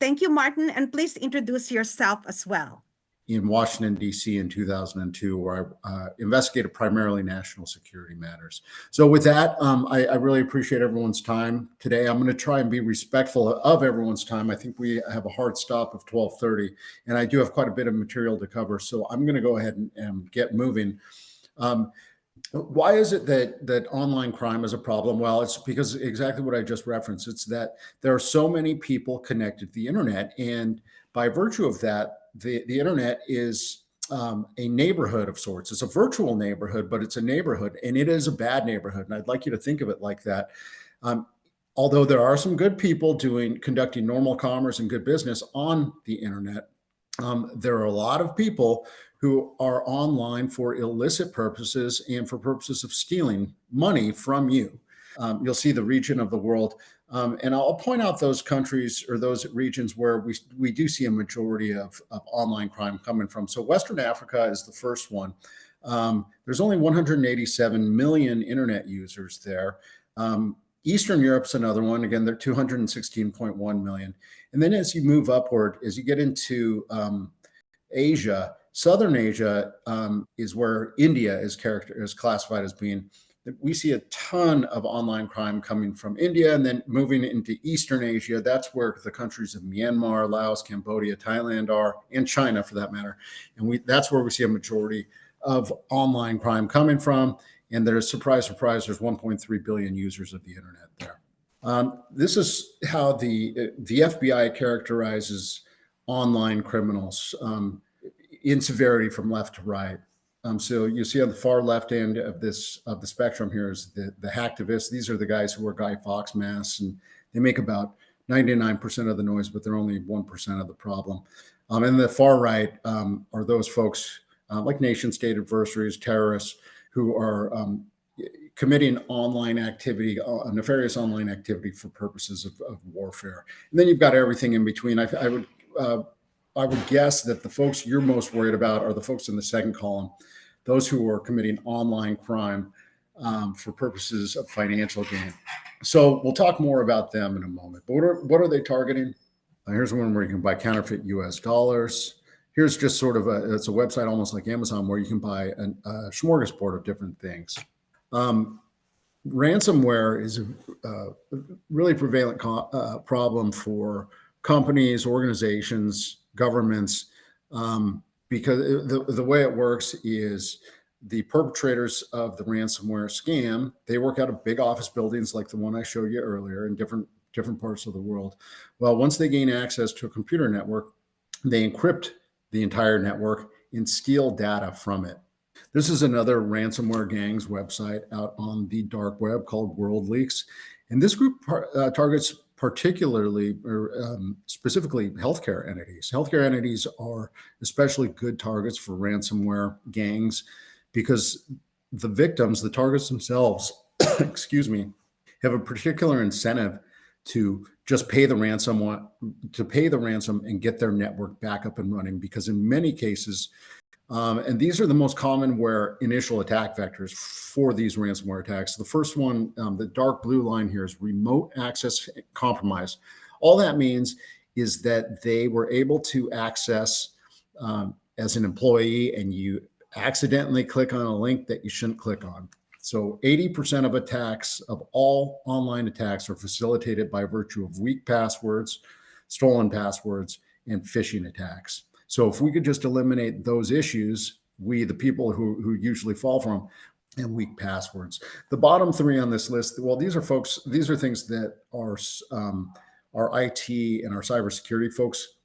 Thank you, Martin, and please introduce yourself as well. In Washington, D.C. in 2002, where I investigated primarily national security matters. So with that, I really appreciate everyone's time today. I'm going to try and be respectful of everyone's time. I think we have a hard stop of 12:30, and I do have quite a bit of material to cover. So I'm going to go ahead and get moving. Why is it that online crime is a problem? Well, it's because exactly what I just referenced. It's that there are so many people connected to the internet, and by virtue of that, the internet is a neighborhood of sorts. It's a virtual neighborhood, but it's a neighborhood, and it is a bad neighborhood. And I'd like you to think of it like that. Although there are some good people conducting normal commerce and good business on the internet, there are a lot of people who are online for illicit purposes and for purposes of stealing money from you. You'll see the region of the world. And I'll point out those countries or those regions where we do see a majority of online crime coming from. So Western Africa is the first one. There's only 187 million internet users there. Eastern Europe's another one. Again, they're 216.1 million. And then as you move upward, as you get into Asia, Southern Asia is where India is classified as being. We see a ton of online crime coming from India, and then moving into Eastern Asia. That's where the countries of Myanmar, Laos, Cambodia, Thailand are, and China for that matter. And that's where we see a majority of online crime coming from. And there's, surprise, surprise, there's 1.3 billion users of the internet there. This is how the FBI characterizes online criminals in severity from left to right. So you see on the far left end of the spectrum here is the hacktivists. These are the guys who wear Guy Fawkes masks, and they make about 99% of the noise, but they're only 1% of the problem. And the far right are those folks like nation state adversaries, terrorists, who are committing online activity, nefarious online activity for purposes of warfare. And then you've got everything in between. I would guess that the folks you're most worried about are the folks in the second column, those who are committing online crime for purposes of financial gain. So we'll talk more about them in a moment. But what are they targeting? Here's one where you can buy counterfeit US dollars. Here's just sort of it's a website almost like Amazon where you can buy a smorgasbord of different things. Ransomware is a really prevalent problem for companies, organizations, governments, because the way it works is the perpetrators of the ransomware scam, they work out of big office buildings like the one I showed you earlier in different parts of the world. Well, once they gain access to a computer network, they encrypt the entire network and steal data from it. This is another ransomware gang's website out on the dark web called WorldLeaks. And this group targets particularly or specifically healthcare entities. Healthcare entities are especially good targets for ransomware gangs because the victims, the targets themselves, excuse me, have a particular incentive to just pay the ransom and get their network back up and running, because in many cases, and these are the most common initial attack vectors for these ransomware attacks. The first one, the dark blue line here, is remote access compromise. All that means is that they were able to access as an employee, and you accidentally click on a link that you shouldn't click on. So 80% of attacks, of all online attacks, are facilitated by virtue of weak passwords, stolen passwords, and phishing attacks. So if we could just eliminate those issues, the people who usually fall for them, and weak passwords. The bottom three on this list, well, these are things that our IT and our cybersecurity folks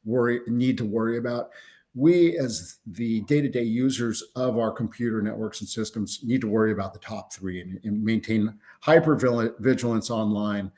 need to worry about. We, as the day-to-day users of our computer networks and systems, need to worry about the top three and maintain hyper vigilance online